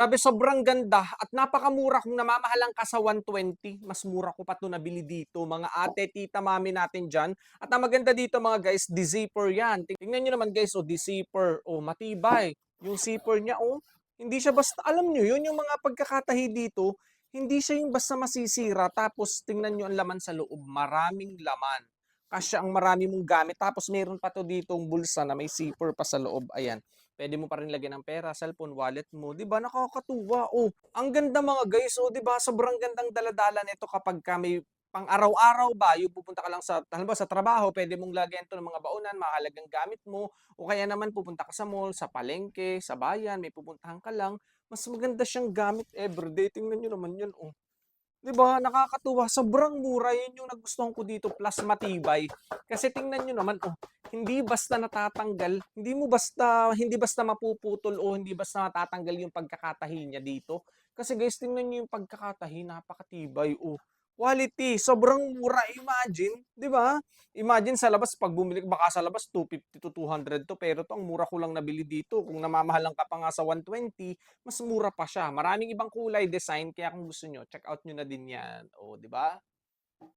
Grabe sobrang ganda at napakamura kung namamahalan ka sa 120, mas mura ko pa 'to nabili dito, mga ate, tita, mami natin diyan. At ang maganda dito mga guys, de-zipper 'yan. Tingnan niyo naman guys, oh, de-zipper, oh, matibay. Yung zipper niya, oh, hindi siya basta alam niyo 'yun, yung mga pagkakatahi dito, hindi siya yung basta masisira tapos tingnan niyo ang laman sa loob, maraming laman. Kasya ang marami mong gamit tapos meron pa 'to ditong bulsa na may zipper pa sa loob, ayan. Puwede mo pa rin lagyan ng pera, cellphone, wallet mo, 'di ba nakakatuwa, oh. Ang ganda mga guys, oh, 'di ba sobrang gandang dala-dala nito kapagka may pang-araw-araw ba, yung pupunta ka lang sa halimbawa sa trabaho puwede mong lagyan 'to ng mga baunan, mahahalagang gamit mo o kaya naman pupunta ka sa mall, sa palengke, sa bayan, may pupuntahan ka lang, mas maganda siyang gamit everyday. Tingnan niyo naman 'yun, oh. 'Di ba nakakatuwa, sobrang mura, 'yun yung nagustuhan ko dito plus matibay. Kasi tingnan niyo naman, oh, hindi basta natatanggal, hindi basta mapuputol o hindi basta matatanggal yung pagkakatahi niya dito. Kasi guys tingnan niyo yung pagkakatahi napakatibay, oh. Quality, sobrang mura, imagine, 'di ba? Imagine sa labas 'pag bumili baka sa labas 250 to 200 'to, pero 'to ang mura ko lang nabili dito. Kung namamahalan ka pa nga sa 120, mas mura pa siya. Maraming ibang kulay, design, kaya kung gusto niyo check out niyo na din 'yan, oh, 'di ba?